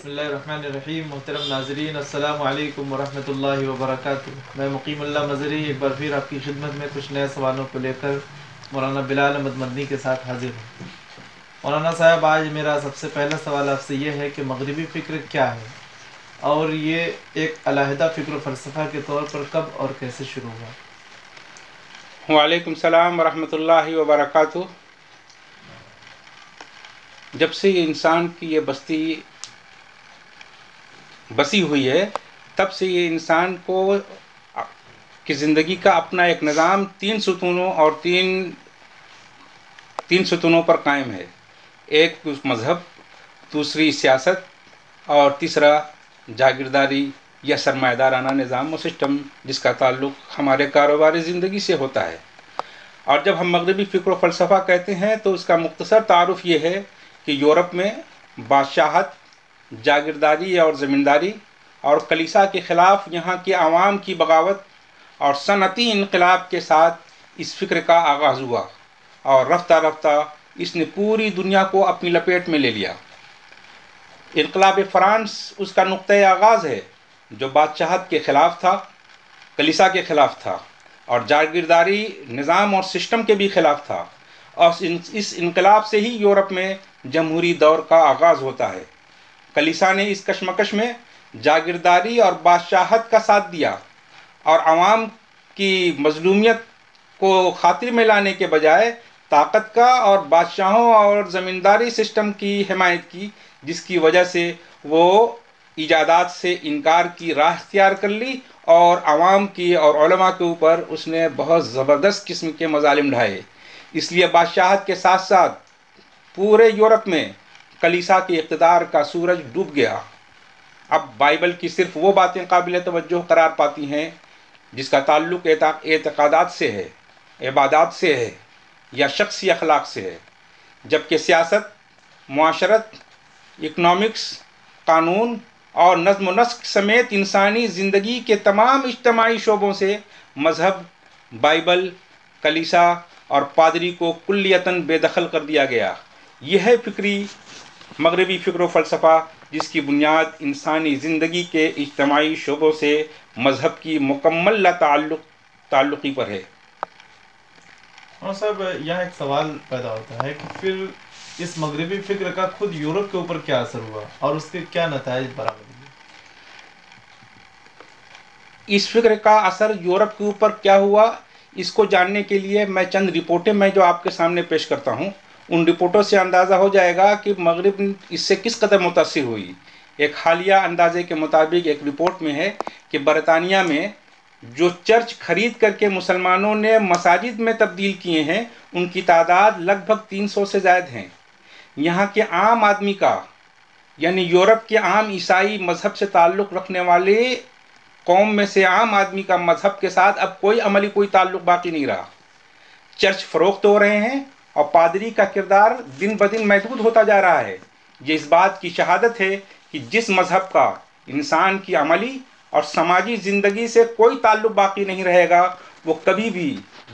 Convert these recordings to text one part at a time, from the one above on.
بسم اللہ الرحمن الرحیم. محترم ناظرین، السلام علیکم ورحمۃ اللہ وبرکاتہ. میں مقیم اللہ مظہری ایک بار پھر آپ کی خدمت میں کچھ نئے سوالوں کو لے کر مولانا بلال احمد مدنی کے ساتھ حاضر ہوں. مولانا صاحب، آج میرا سب سے پہلا سوال آپ سے یہ ہے کہ مغربی فکر کیا ہے، اور یہ ایک علیحدہ فکر و فلسفہ کے طور پر کب اور کیسے شروع ہوا؟ وعلیکم السلام ورحمۃ اللہ وبرکاتہ. جب سے یہ انسان کی یہ بسی ہوئی ہے، تب سے یہ انسان کی زندگی کا اپنا ایک نظام تین ستونوں پر قائم ہے. ایک مذہب، دوسری سیاست، اور تیسرا جاگیرداری یا سرمایہ دارانہ نظام و سسٹم، جس کا تعلق ہمارے کاروباری زندگی سے ہوتا ہے. اور جب ہم مغربی فکر و فلسفہ کہتے ہیں تو اس کا مختصر تعارف یہ ہے کہ یورپ میں بادشاہت، جاگیرداری اور زمینداری اور کلیسا کے خلاف یہاں کے عوام کی بغاوت اور صنعتی انقلاب کے ساتھ اس فکر کا آغاز ہوا، اور رفتہ رفتہ اس نے پوری دنیا کو اپنی لپیٹ میں لے لیا. انقلاب فرانس اس کا نقطۂ آغاز ہے، جو بادشاہت کے خلاف تھا، کلیسا کے خلاف تھا، اور جاگیرداری نظام اور سسٹم کے بھی خلاف تھا. اور اس انقلاب سے ہی یورپ میں جمہوری دور کا آغاز ہوتا ہے. کلیسا نے اس کشمکش میں جاگیرداری اور بادشاہت کا ساتھ دیا، اور عوام کی مظلومیت کو خاطر میں لانے کے بجائے طاقت کا اور بادشاہوں اور زمینداری سسٹم کی حمایت کی، جس کی وجہ سے وہ ایجادات سے انکار کی راہ اختیار کر لی، اور عوام کی اور علماء کے اوپر اس نے بہت زبردست قسم کے مظالم ڈھائے. اس لیے بادشاہت کے ساتھ ساتھ پورے یورپ میں کلیسا کے اقتدار کا سورج ڈوب گیا. اب بائبل کی صرف وہ باتیں قابل توجہ قرار پاتی ہیں جس کا تعلق اعتقادات سے ہے، عبادات سے ہے، یا شخصی اخلاق سے ہے، جبکہ سیاست، معاشرت، اکنامکس، قانون اور نظم و نسق سمیت انسانی زندگی کے تمام اجتماعی شعبوں سے مذہب، بائبل، کلیسا اور پادری کو کلیتاً بے دخل کر دیا گیا. یہ ہے مغربی فکر و فلسفہ، جس کی بنیاد انسانی زندگی کے اجتماعی شعبوں سے مذہب کی مکمل لا تعلقی پر ہے. مولانا صاحب، یہاں ایک سوال پیدا ہوتا ہے کہ پھر اس مغربی فکر کا خود یورپ کے اوپر کیا اثر ہوا اور اس کے کیا نتائج برآمد ہوئے؟ اس فکر کا اثر یورپ کے اوپر کیا ہوا، اس کو جاننے کے لیے میں چند رپورٹیں جو آپ کے سامنے پیش کرتا ہوں، ان رپورٹوں سے اندازہ ہو جائے گا کہ مغرب اس سے کس قدر متاثر ہوئی. ایک حالیہ اندازے کے مطابق ایک رپورٹ میں ہے کہ برطانیہ میں جو چرچ خرید کر کے مسلمانوں نے مساجد میں تبدیل کیے ہیں، ان کی تعداد لگ بھگ 300 سے زائد ہیں. یہاں کے عام آدمی کا، یعنی یورپ کے عام عیسائی مذہب سے تعلق رکھنے والے قوم میں سے عام آدمی کا مذہب کے ساتھ اب کوئی تعلق باقی نہیں رہا. چرچ فروخت ہو رہے ہیں، اور پادری کا کردار دن بدن محدود ہوتا جا رہا ہے. یہ اس بات کی شہادت ہے کہ جس مذہب کا انسان کی عملی اور سماجی زندگی سے کوئی تعلق باقی نہیں رہے گا، وہ کبھی بھی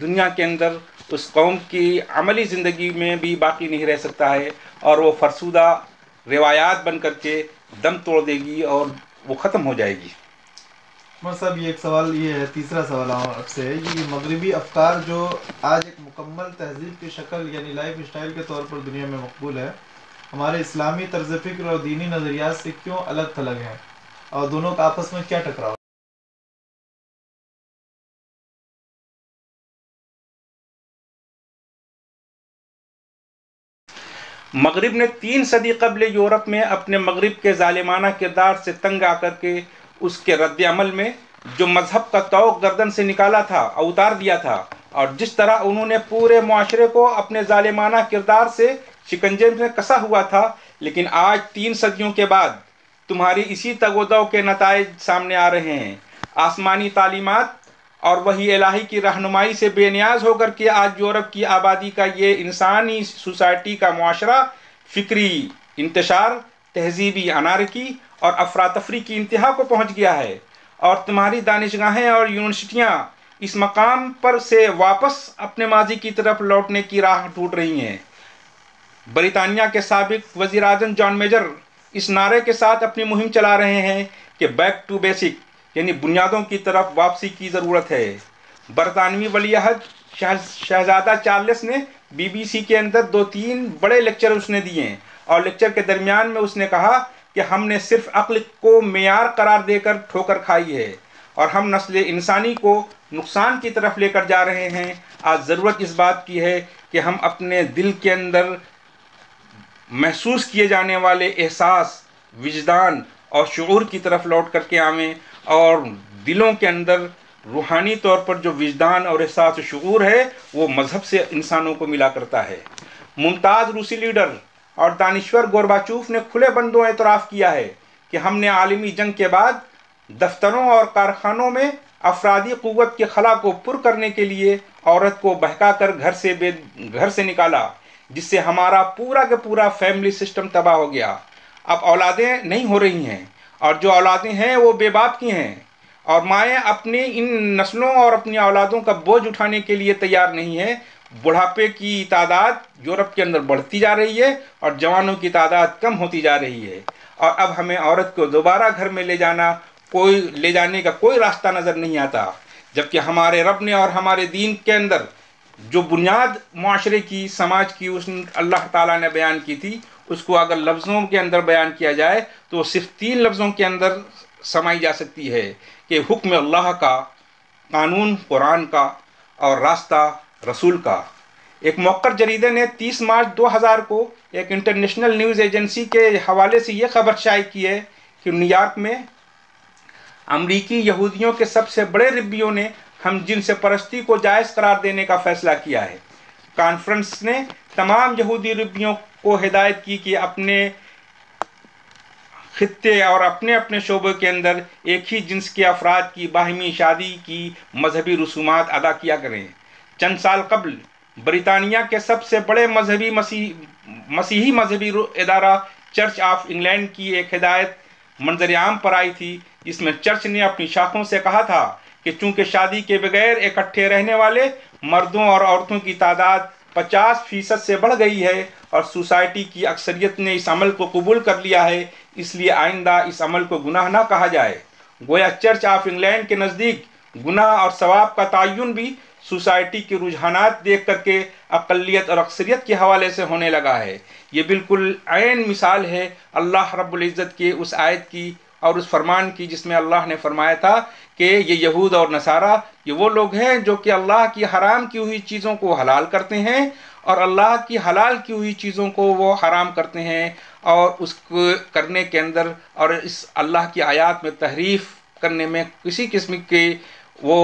دنیا کے اندر اس قوم کی عملی زندگی میں بھی باقی نہیں رہ سکتا ہے، اور وہ فرسودہ روایات بن کر کے دم توڑ دے گی اور وہ ختم ہو جائے گی. صاحب، یہ ایک سوال یہ ہے، تیسرا سوال آپ سے ہے، یہ مغربی افکار جو آج ایک مکمل تہذیب کی شکل یعنی لائف اسٹائل کے طور پر دنیا میں مقبول ہے، ہمارے اسلامی طرز فکر اور دینی نظریات سے کیوں الگ تھلگ ہیں، اور دونوں کا آپس میں کیا ٹکراؤ؟ مغرب نے 3 صدی قبل یورپ میں اپنے مغرب کے ظالمانہ کردار سے تنگ آ کر کے اس کے رد عمل میں جو مذہب کا طوق گردن سے نکالا تھا، اتار دیا تھا، اور جس طرح انہوں نے پورے معاشرے کو اپنے ظالمانہ کردار سے شکنجے میں کسا ہوا تھا. لیکن آج 3 صدیوں کے بعد تمہاری اسی تگ و دو کے نتائج سامنے آ رہے ہیں. آسمانی تعلیمات اور وحی الہی کی رہنمائی سے بے نیاز ہو کر کے آج یورپ کی آبادی کا یہ انسانی سوسائٹی کا معاشرہ فکری انتشار، تہذیبی انارکی اور افراتفری کی انتہا کو پہنچ گیا ہے. اور تمہاری دانشگاہیں اور یونیورسٹیاں اس مقام پر سے واپس اپنے ماضی کی طرف لوٹنے کی راہ ڈھونڈ رہی ہیں. برطانیہ کے سابق وزیر اعظم جان میجر اس نعرے کے ساتھ اپنی مہم چلا رہے ہیں کہ بیک ٹو بیسک یعنی بنیادوں کی طرف واپسی کی ضرورت ہے۔ برطانوی ولی عہد شہزادہ چارلس نے BBC کے اندر 2-3 بڑے لیکچر اس نے دیے اور لیکچر کے درمیان میں اس نے کہا کہ ہم نے صرف عقل کو معیار قرار دے کر ٹھوکر کھائی ہے اور ہم نسل انسانی کو نقصان کی طرف لے کر جا رہے ہیں۔ آج ضرورت اس بات کی ہے کہ ہم اپنے دل کے اندر محسوس کیے جانے والے احساس، وجدان اور شعور کی طرف لوٹ کر کے آویں، اور دلوں کے اندر روحانی طور پر جو وجدان اور احساس و شعور ہے وہ مذہب سے انسانوں کو ملا کرتا ہے۔ ممتاز روسی لیڈر اور دانشور گورباچوف نے کھلے بندوں اعتراف کیا ہے کہ ہم نے عالمی جنگ کے بعد دفتروں اور کارخانوں میں افرادی قوت کے خلا کو پر کرنے کے لیے عورت کو بہکا کر گھر سے نکالا، جس سے ہمارا پورا کا پورا فیملی سسٹم تباہ ہو گیا۔ اب اولادیں نہیں ہو رہی ہیں، اور جو اولادیں ہیں وہ بے باپ کی ہیں، اور مائیں اپنی ان نسلوں اور اپنی اولادوں کا بوجھ اٹھانے کے لیے تیار نہیں ہیں۔ بڑھاپے کی تعداد یورپ کے اندر بڑھتی جا رہی ہے اور جوانوں کی تعداد کم ہوتی جا رہی ہے، اور اب ہمیں عورت کو دوبارہ گھر میں لے جانے کا کوئی راستہ نظر نہیں آتا، جبکہ ہمارے رب نے اور ہمارے دین کے اندر جو بنیاد معاشرے کی، سماج کی اللہ تعالیٰ نے بیان کی تھی، اس کو اگر لفظوں کے اندر بیان کیا جائے تو صرف 3 لفظوں کے اندر سمائی جا سکتی ہے کہ حکم اللہ کا، قانون قرآن کا، اور راستہ رسول کا۔ ایک موقر جریدے نے 30 مارچ 2000 کو ایک انٹرنیشنل نیوز ایجنسی کے حوالے سے یہ خبر شائع کی ہے کہ نیویارک میں امریکی یہودیوں کے سب سے بڑے ربیوں نے ہم جنس پرستی کو جائز قرار دینے کا فیصلہ کیا ہے۔ کانفرنس نے تمام یہودی ربیوں کو ہدایت کی کہ اپنے خطے اور اپنے اپنے شعبے کے اندر ایک ہی جنس کے افراد کی باہمی شادی کی مذہبی رسومات ادا کیا کریں۔ چند سال قبل برطانیہ کے سب سے بڑے مسیحی مذہبی ادارہ چرچ آف انگلینڈ کی ایک ہدایت منظر عام پر آئی تھی، جس میں چرچ نے اپنی شاخوں سے کہا تھا کہ چونکہ شادی کے بغیر اکٹھے رہنے والے مردوں اور عورتوں کی تعداد 50% سے بڑھ گئی ہے اور سوسائٹی کی اکثریت نے اس عمل کو قبول کر لیا ہے، اس لیے آئندہ اس عمل کو گناہ نہ کہا جائے۔ گویا چرچ آف انگلینڈ کے نزدیک گناہ اور ثواب کا تعین بھی سوسائٹی کے رجحانات دیکھ کر کے اقلیت اور اکثریت کے حوالے سے ہونے لگا ہے۔ یہ بالکل عین مثال ہے اللہ رب العزت کے اس آیت کی اور اس فرمان کی جس میں اللہ نے فرمایا تھا کہ یہ یہود اور نصارہ یہ وہ لوگ ہیں جو کہ اللہ کی حرام کی ہوئی چیزوں کو حلال کرتے ہیں اور اللہ کی حلال کی ہوئی چیزوں کو وہ حرام کرتے ہیں، اور اس کو کرنے کے اندر اور اس اللہ کی آیات میں تحریف کرنے میں کسی قسم کے وہ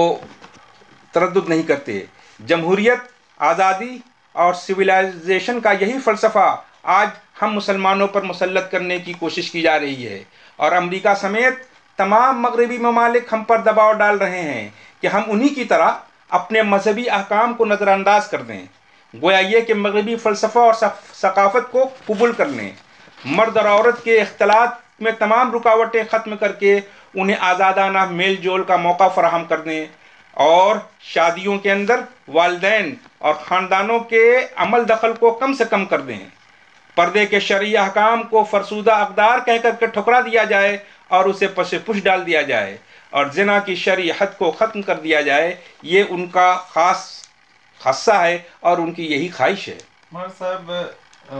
تردد نہیں کرتے۔ جمہوریت، آزادی اور سویلائزیشن کا یہی فلسفہ آج ہم مسلمانوں پر مسلط کرنے کی کوشش کی جا رہی ہے، اور امریکہ سمیت تمام مغربی ممالک ہم پر دباؤ ڈال رہے ہیں کہ ہم انہی کی طرح اپنے مذہبی احکام کو نظر انداز کر دیں، گویا یہ کہ مغربی فلسفہ اور ثقافت کو قبول کر لیں، مرد اور عورت کے اختلاط میں تمام رکاوٹیں ختم کر کے انہیں آزادانہ میل جول کا موقع فراہم کر دیں، اور شادیوں کے اندر والدین اور خاندانوں کے عمل دخل کو کم سے کم کر دیں، پردے کے شرعی احکام کو فرسودہ اقدار کہہ کر کے ٹھکرا دیا جائے اور اسے پس پش ڈال دیا جائے، اور زنا کی شرعی حد کو ختم کر دیا جائے۔ یہ ان کا خاصہ ہے اور ان کی یہی خواہش ہے۔ مار صاحب،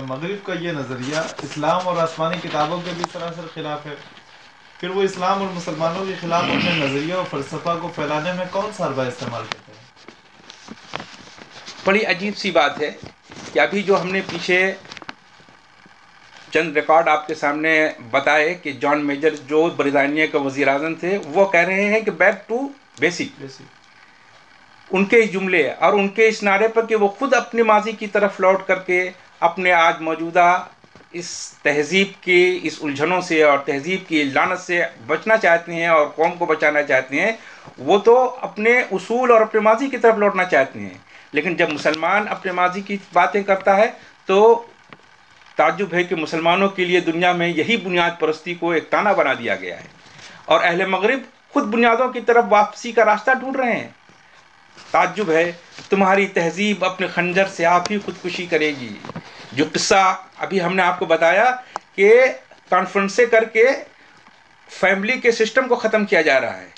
مغرب کا یہ نظریہ اسلام اور آسمانی کتابوں کے بھی سراسر خلاف ہے، پھر وہ اسلام اور مسلمانوں کے خلاف اپنے نظریہ اور فلسفہ کو پھیلانے میں کون سا حربہ استعمال کرتے ہیں؟ بڑی عجیب سی بات ہے کہ ابھی جو ہم نے پیچھے چند ریکارڈ آپ کے سامنے بتائے کہ جان میجر جو برطانیہ کے وزیر اعظم تھے وہ کہہ رہے ہیں کہ بیک ٹو بیسک، ان کے جملے اور ان کے اس نعرے پر کہ وہ خود اپنے ماضی کی طرف لوٹ کر کے اپنے آج موجودہ اس تہذیب کی اس الجھنوں سے اور تہذیب کی لعنت سے بچنا چاہتے ہیں اور قوم کو بچانا چاہتے ہیں، وہ تو اپنے اصول اور اپنے ماضی کی طرف لوٹنا چاہتے ہیں، لیکن جب مسلمان اپنے ماضی کی باتیں کرتا ہے تو تعجب ہے کہ مسلمانوں کے لیے دنیا میں یہی بنیاد پرستی کو ایک تانا بنا دیا گیا ہے، اور اہل مغرب خود بنیادوں کی طرف واپسی کا راستہ ڈھونڈ رہے ہیں۔ تعجب ہے، تمہاری تہذیب اپنے خنجر سے آپ ہی خودکشی کرے گی۔ جو قصہ ابھی ہم نے آپ کو بتایا کہ کانفرنسیں کر کے فیملی کے سسٹم کو ختم کیا جا رہا ہے.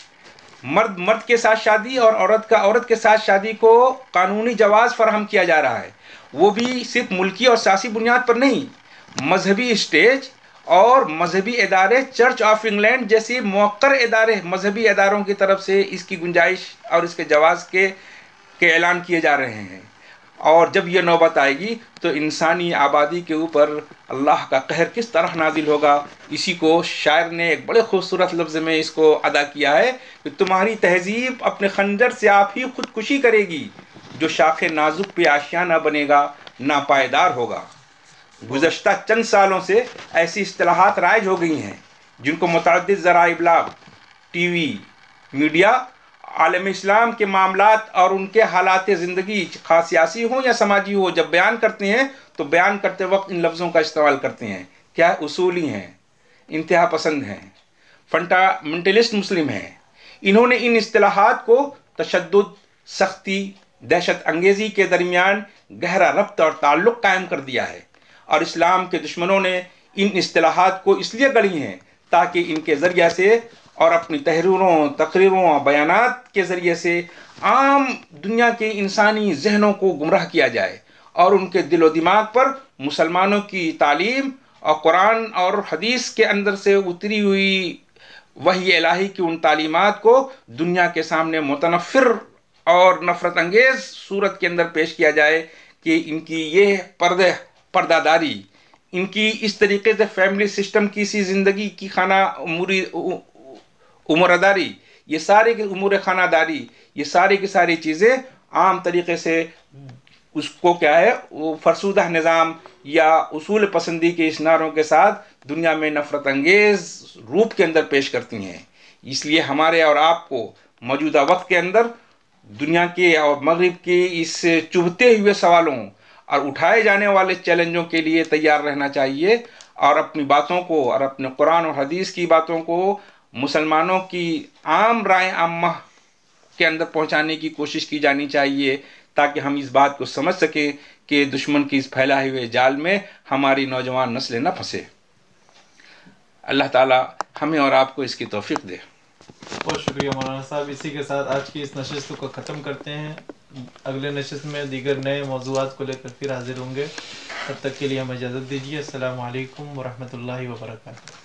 مرد مرد کے ساتھ شادی اور عورت کے ساتھ شادی کو قانونی جواز فراہم کیا جا رہا ہے، وہ بھی صرف ملکی اور سیاسی بنیاد پر نہیں، مذہبی اسٹیج اور مذہبی ادارے، چرچ آف انگلینڈ جیسی موقر ادارے، مذہبی اداروں کی طرف سے اس کی گنجائش اور اس کے جواز کے اعلان کیے جا رہے ہیں. اور جب یہ نوبت آئے گی تو انسانی آبادی کے اوپر اللہ کا قہر کس طرح نازل ہوگا. اسی کو شاعر نے ایک بڑے خوبصورت لفظ میں اس کو ادا کیا ہے کہ تمہاری تہذیب اپنے خنجر سے آپ ہی خودکشی کرے گی، جو شاخ نازک پہ آشیانہ بنے گا ناپائیدار ہوگا. گزشتہ چند سالوں سے ایسی اصطلاحات رائج ہو گئی ہیں جن کو متعدد ذرائع ابلاغ، ٹی وی، میڈیا عالم اسلام کے معاملات اور ان کے حالات زندگی، خاص سیاسی ہوں یا سماجی ہو، جب بیان کرتے ہیں تو بیان کرتے وقت ان لفظوں کا استعمال کرتے ہیں. کیا اصولی ہیں، انتہا پسند ہیں، فنڈامنٹلسٹ مسلم ہیں. انہوں نے ان اصطلاحات کو تشدد، سختی، دہشت انگیزی کے درمیان گہرا ربط اور تعلق قائم کر دیا ہے، اور اسلام کے دشمنوں نے ان اصطلاحات کو اس لیے گڑھی ہیں تاکہ ان کے ذریعہ سے اور اپنی تحریروں، تقریروں اور بیانات کے ذریعے سے عام دنیا کے انسانی ذہنوں کو گمراہ کیا جائے اور ان کے دل و دماغ پر مسلمانوں کی تعلیم اور قرآن اور حدیث کے اندر سے اتری ہوئی وحی الہی کی ان تعلیمات کو دنیا کے سامنے متنفر اور نفرت انگیز صورت کے اندر پیش کیا جائے کہ ان کی یہ پردہ داری، ان کی اس طریقے سے فیملی سسٹم کی سی زندگی کی خانہ امور داری، یہ سارے کے امور خانہ داری، یہ ساری کی ساری چیزیں عام طریقے سے اس کو کیا ہے وہ فرسودہ نظام یا اصول پسندی کے اشناروں کے ساتھ دنیا میں نفرت انگیز روپ کے اندر پیش کرتی ہیں. اس لیے ہمارے اور آپ کو موجودہ وقت کے اندر دنیا کے اور مغرب کے اس چبھتے ہوئے سوالوں اور اٹھائے جانے والے چیلنجوں کے لیے تیار رہنا چاہیے، اور اپنی باتوں کو اور اپنے قرآن اور حدیث کی باتوں کو مسلمانوں کی عام رائے عامہ کے اندر پہنچانے کی کوشش کی جانی چاہیے تاکہ ہم اس بات کو سمجھ سکیں کہ دشمن کی اس پھیلائے ہوئے جال میں ہماری نوجوان نسلیں نہ پھنسے. اللہ تعالی ہمیں اور آپ کو اس کی توفیق دے. بہت شکریہ مولانا صاحب. اسی کے ساتھ آج کی اس نشست کو ختم کرتے ہیں. اگلے نشست میں دیگر نئے موضوعات کو لے کر پھر حاضر ہوں گے. تب تک کے لیے ہمیں اجازت دیجیے. السلام علیکم ورحمۃ اللہ وبرکاتہ.